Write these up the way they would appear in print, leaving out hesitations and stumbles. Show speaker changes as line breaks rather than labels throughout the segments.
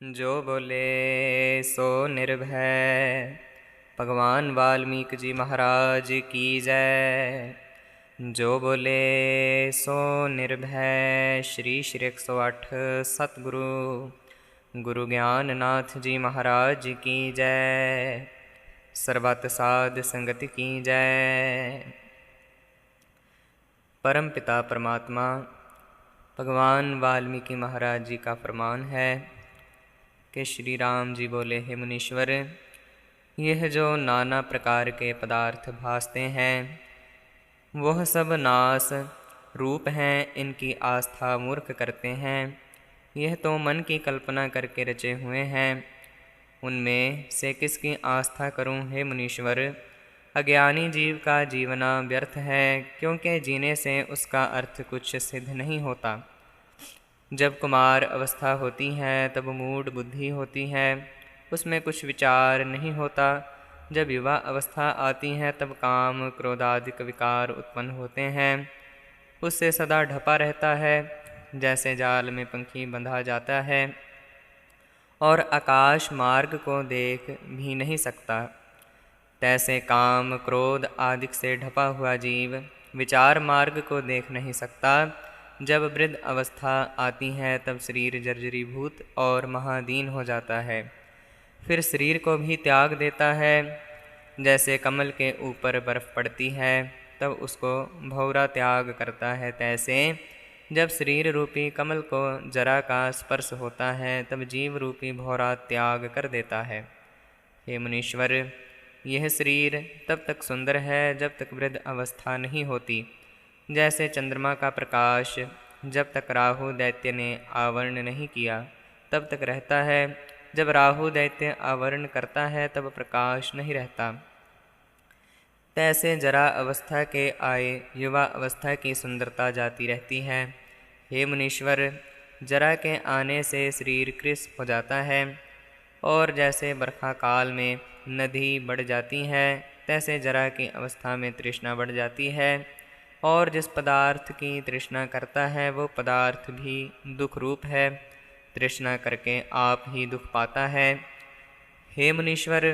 जो बोले सो निर्भय। भगवान वाल्मीकि जी महाराज की जय। जो बोले सो निर्भय। श्री श्री 108 सतगुरु गुरु ज्ञाननाथ जी महाराज की जय। सर्वत साध संगति की जय। परम पिता परमात्मा भगवान वाल्मीकि महाराज जी का फरमान है कि श्री राम जी बोले, हे मुनीश्वर, यह जो नाना प्रकार के पदार्थ भासते हैं वह सब नास रूप हैं, इनकी आस्था मूर्ख करते हैं। यह तो मन की कल्पना करके रचे हुए हैं, उनमें से किसकी आस्था करूं हे मुनीश्वर। अज्ञानी जीव का जीवना व्यर्थ है, क्योंकि जीने से उसका अर्थ कुछ सिद्ध नहीं होता। जब कुमार अवस्था होती है तब मूढ़ बुद्धि होती है, उसमें कुछ विचार नहीं होता। जब युवा अवस्था आती है तब काम क्रोधादिक विकार उत्पन्न होते हैं, उससे सदा ढपा रहता है। जैसे जाल में पंखी बंधा जाता है और आकाश मार्ग को देख भी नहीं सकता, तैसे काम क्रोध आदि से ढपा हुआ जीव विचार मार्ग को देख नहीं सकता। जब वृद्ध अवस्था आती है तब शरीर जर्जरीभूत और महादीन हो जाता है, फिर शरीर को भी त्याग देता है। जैसे कमल के ऊपर बर्फ़ पड़ती है तब उसको भौरा त्याग करता है, तैसे जब शरीर रूपी कमल को जरा का स्पर्श होता है तब जीव रूपी भौरा त्याग कर देता है। हे मुनीश्वर, यह शरीर तब तक सुंदर है जब तक वृद्ध अवस्था नहीं होती। जैसे चंद्रमा का प्रकाश जब तक राहु दैत्य ने आवरण नहीं किया तब तक रहता है, जब राहु दैत्य आवरण करता है तब प्रकाश नहीं रहता। तैसे जरा अवस्था के आए युवा अवस्था की सुंदरता जाती रहती है। हे मुनीश्वर, जरा के आने से शरीर कृश हो जाता है, और जैसे बरखा काल में नदी बढ़ जाती है तैसे जरा की अवस्था में तृष्णा बढ़ जाती है, और जिस पदार्थ की तृष्णा करता है वो पदार्थ भी दुख रूप है, तृष्णा करके आप ही दुख पाता है। हे मुनीश्वर,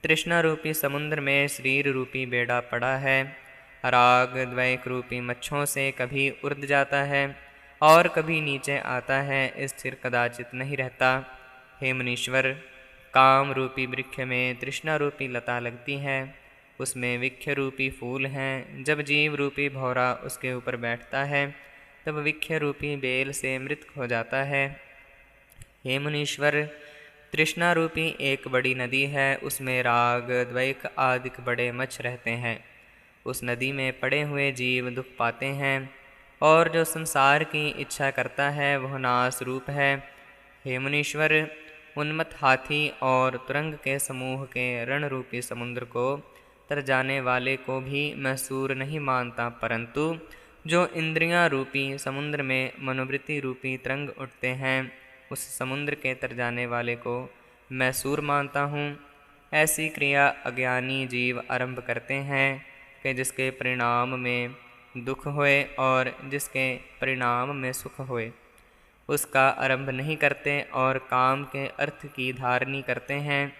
तृष्णा रूपी समुद्र में शरीर रूपी बेड़ा पड़ा है। राग द्वैक रूपी मच्छों से कभी उड़ जाता है और कभी नीचे आता है, स्थिर कदाचित नहीं रहता। हे मुनीश्वर, काम रूपी वृक्ष में तृष्णा रूपी लता लगती है, उसमें वृक्ष रूपी फूल हैं। जब जीव रूपी भौरा उसके ऊपर बैठता है तब वृक्ष रूपी बेल से मृत हो जाता है। हे मुनीश्वर, तृष्णा रूपी एक बड़ी नदी है, उसमें राग द्वैक आदि बड़े मच्छ रहते हैं। उस नदी में पड़े हुए जीव दुख पाते हैं, और जो संसार की इच्छा करता है वह नाश रूप है। हे मुनीश्वर, उन्मत्त हाथी और तुरंग के समूह के रण रूपी समुद्र को तर जाने वाले को भी मैं सूर नहीं मानता, परंतु जो इंद्रियां रूपी समुद्र में मनोवृत्ति रूपी तरंग उठते हैं उस समुद्र के तर जाने वाले को मैं सूर मानता हूँ। ऐसी क्रिया अज्ञानी जीव आरंभ करते हैं कि जिसके परिणाम में दुख होए और जिसके परिणाम में सुख होए, उसका आरंभ नहीं करते और काम के अर्थ की धारणी करते हैं।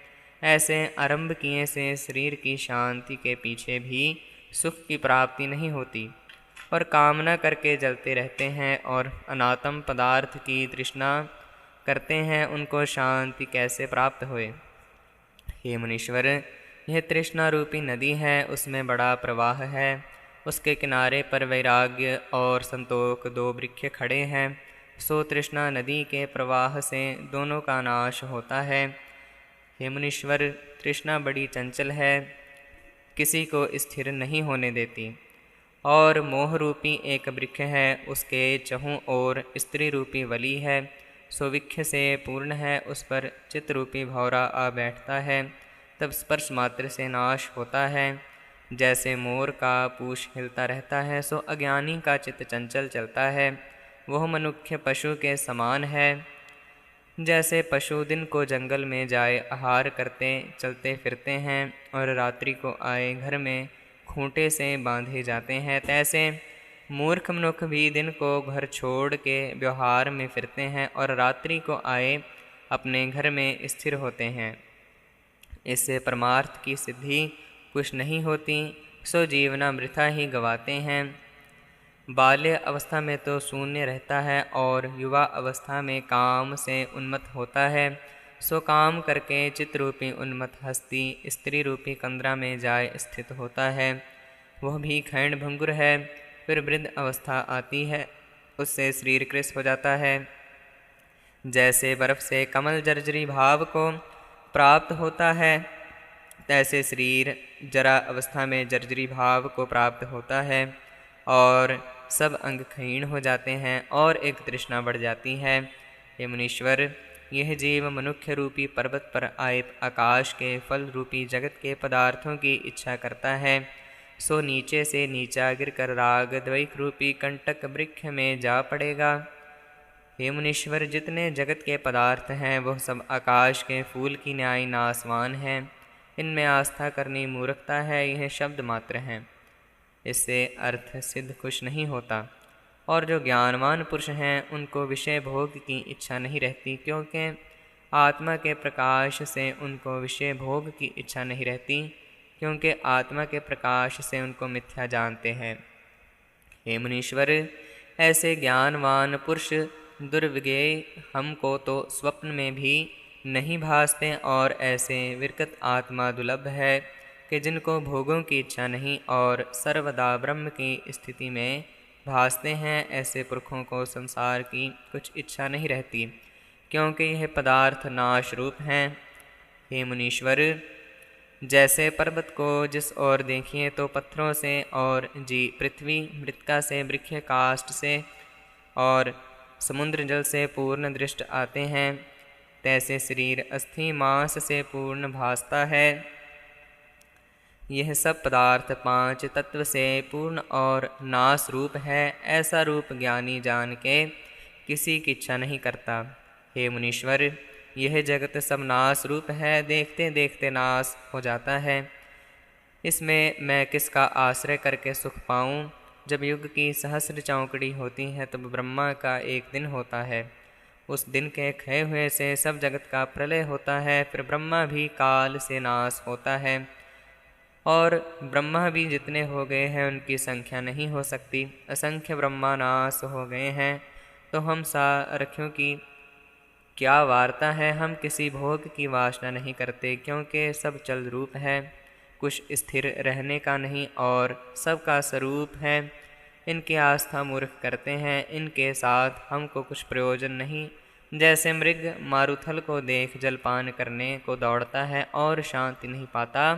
ऐसे आरंभ किए से शरीर की शांति के पीछे भी सुख की प्राप्ति नहीं होती, और कामना करके जलते रहते हैं और अनात्म पदार्थ की तृष्णा करते हैं, उनको शांति कैसे प्राप्त होए। हे मुनीश्वर, यह तृष्णा रूपी नदी है, उसमें बड़ा प्रवाह है, उसके किनारे पर वैराग्य और संतोष दो वृक्ष खड़े हैं। सो तृष्णा नदी के प्रवाह से दोनों का नाश होता है। हे मुनीश्वर, तृष्णा बड़ी चंचल है, किसी को स्थिर नहीं होने देती, और मोह रूपी एक वृक्ष है, उसके चहुं ओर स्त्री रूपी वली है। सो वृक्ष से पूर्ण है, उस पर चित्त रूपी भौरा आ बैठता है, तब स्पर्श मात्र से नाश होता है। जैसे मोर का पूछ हिलता रहता है, सो अज्ञानी का चित्त चंचल चलता है, वह मनुष्य पशु के समान है। जैसे पशु दिन को जंगल में जाए आहार करते चलते फिरते हैं और रात्रि को आए घर में खूंटे से बांधे जाते हैं, तैसे मूर्ख मनुष्य भी दिन को घर छोड़ के व्यवहार में फिरते हैं और रात्रि को आए अपने घर में स्थिर होते हैं। इससे परमार्थ की सिद्धि कुछ नहीं होती, सो जीवना वृथा ही गवाते हैं। बाल्य अवस्था में तो शून्य रहता है और युवा अवस्था में काम से उन्मत्त होता है, सो काम करके चित्तरूपी उन्मत्त हस्ती स्त्री रूपी कंदरा में जाए स्थित होता है। वह भी खैंड भंगुर है। फिर वृद्ध अवस्था आती है, उससे शरीर कृश हो जाता है। जैसे बर्फ से कमल जर्जरी भाव को प्राप्त होता है, तैसे शरीर जरा अवस्था में जर्जरी भाव को प्राप्त होता है और सब अंग क्षीण हो जाते हैं और एक तृष्णा बढ़ जाती है। हे मुनीश्वर, यह जीव मनुष्य रूपी पर्वत पर आए आकाश के फल रूपी जगत के पदार्थों की इच्छा करता है, सो नीचे से नीचा गिरकर राग द्वैत रूपी कंटक वृक्ष में जा पड़ेगा। हे मुनीश्वर, जितने जगत के पदार्थ हैं वह सब आकाश के फूल की न्याय नासवान हैं। इनमें आस्था करनी मूर्खता है, यह शब्द मात्र हैं, इससे अर्थ सिद्ध कुछ नहीं होता। और जो ज्ञानवान पुरुष हैं उनको विषय भोग की इच्छा नहीं रहती, क्योंकि आत्मा के प्रकाश से उनको विषय भोग की इच्छा नहीं रहती, क्योंकि आत्मा के प्रकाश से उनको मिथ्या जानते हैं। हे मुनीश्वर, ऐसे ज्ञानवान पुरुष दुर्विज्ञेय हमको तो स्वप्न में भी नहीं भासते, और ऐसे विरकत आत्मा दुर्लभ है कि जिनको भोगों की इच्छा नहीं और सर्वदा ब्रह्म की स्थिति में भासते हैं। ऐसे पुरखों को संसार की कुछ इच्छा नहीं रहती, क्योंकि यह पदार्थ नाश रूप हैं। हे मुनीश्वर, जैसे पर्वत को जिस ओर देखिए तो पत्थरों से और पृथ्वी मृतिका से, वृक्ष काष्ठ से और समुद्र जल से पूर्ण दृष्ट आते हैं, तैसे शरीर अस्थि मांस से पूर्ण भासता है। यह सब पदार्थ पांच तत्व से पूर्ण और नाश रूप है। ऐसा रूप ज्ञानी जान के किसी की इच्छा नहीं करता। हे मुनीश्वर, यह जगत सब नाश रूप है, देखते देखते नाश हो जाता है। इसमें मैं किसका आश्रय करके सुख पाऊं? जब युग की सहस्र चौकड़ी होती है तब ब्रह्मा का एक दिन होता है। उस दिन के क्षय हुए से सब जगत का प्रलय होता है। फिर ब्रह्मा भी काल से नाश होता है, और ब्रह्मा भी जितने हो गए हैं उनकी संख्या नहीं हो सकती। असंख्य ब्रह्मा नाश हो गए हैं, तो हम सारथियों की क्या वार्ता है। हम किसी भोग की वासना नहीं करते, क्योंकि सब चल रूप है, कुछ स्थिर रहने का नहीं और सबका स्वरूप है। इनकी आस्था मूर्ख करते हैं, इनके साथ हमको कुछ प्रयोजन नहीं। जैसे मृग मारुथल को देख जलपान करने को दौड़ता है और शांति नहीं पाता,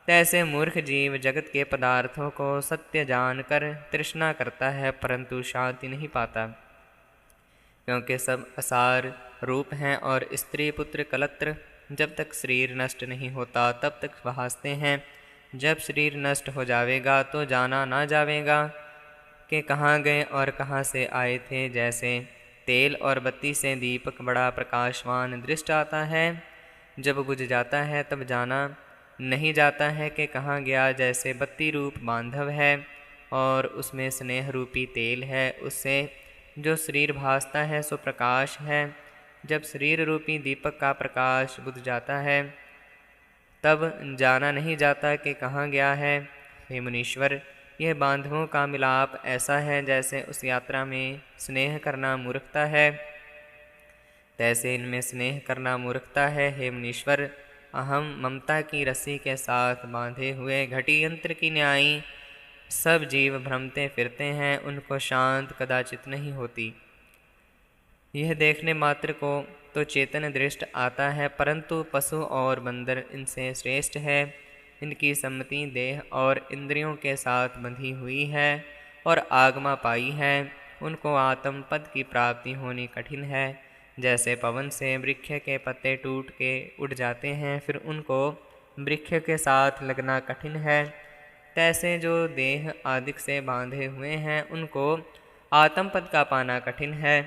तैसे मूर्ख जीव जगत के पदार्थों को सत्य जानकर तृष्णा करता है, परंतु शांति नहीं पाता, क्योंकि सब असार रूप हैं और स्त्री पुत्र कलत्र जब तक शरीर नष्ट नहीं होता तब तक भासते हैं। जब शरीर नष्ट हो जावेगा तो जाना ना जावेगा कि कहाँ गए और कहाँ से आए थे। जैसे तेल और बत्ती से दीपक बड़ा प्रकाशवान दृष्ट आता है, जब बुझ जाता है तब जाना नहीं जाता है कि कहाँ गया। जैसे बत्ती रूप बांधव है और उसमें स्नेह रूपी तेल है, उससे जो शरीर भासता है सो प्रकाश है। जब शरीर रूपी दीपक का प्रकाश बुझ जाता है तब जाना नहीं जाता कि कहाँ गया है। हे मुनीश्वर, यह बांधवों का मिलाप ऐसा है जैसे उस यात्रा में स्नेह करना मूर्खता है, तैसे इनमें स्नेह करना मूर्खता है। हे मुनीश्वर, अहम ममता की रस्सी के साथ बांधे हुए घटी यंत्र की न्यायी सब जीव भ्रमते फिरते हैं, उनको शांत कदाचित नहीं होती। यह देखने मात्र को तो चेतन दृष्ट आता है, परंतु पशु और बंदर इनसे श्रेष्ठ है। इनकी सम्मति देह और इंद्रियों के साथ बंधी हुई है और आगमा पाई है। उनको आत्म पद की प्राप्ति होनी कठिन है। जैसे पवन से वृक्ष के पत्ते टूट के उड़ जाते हैं, फिर उनको वृक्ष के साथ लगना कठिन है, तैसे जो देह आदिक से बांधे हुए हैं उनको आत्म पद का पाना कठिन है।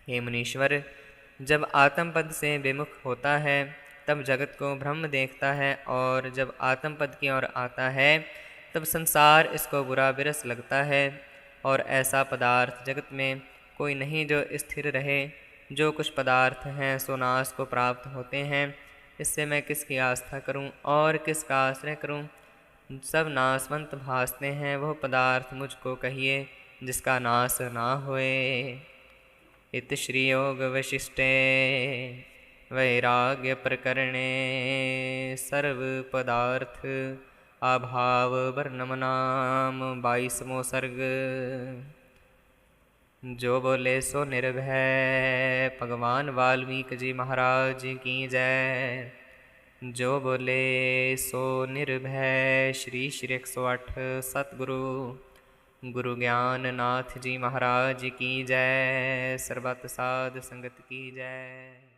हे मुनीश्वर, जब आत्म पद से विमुख होता है तब जगत को ब्रह्म देखता है, और जब आत्म पद की ओर आता है तब संसार इसको बुरा विरस लगता है। और ऐसा पदार्थ जगत में कोई नहीं जो स्थिर रहे। जो कुछ पदार्थ हैं सो नाश को प्राप्त होते हैं, इससे मैं किसकी आस्था करूं और किसका आश्रय करूं? सब नाशवंत भासते हैं, वह पदार्थ मुझको कहिए जिसका नाश ना होए। इत श्री योग वशिष्ठे वैराग्य प्रकरणे सर्व पदार्थ अभाव वर्णम नाम 22वां सर्ग। जो बोले सो निर्भय, भगवान वाल्मीकि जी महाराज की जय। जो बोले सो निर्भय, श्री श्री 108 सतगुरु गुरु ज्ञाननाथ जी महाराज की जय। सर्बत साध संगत की जय।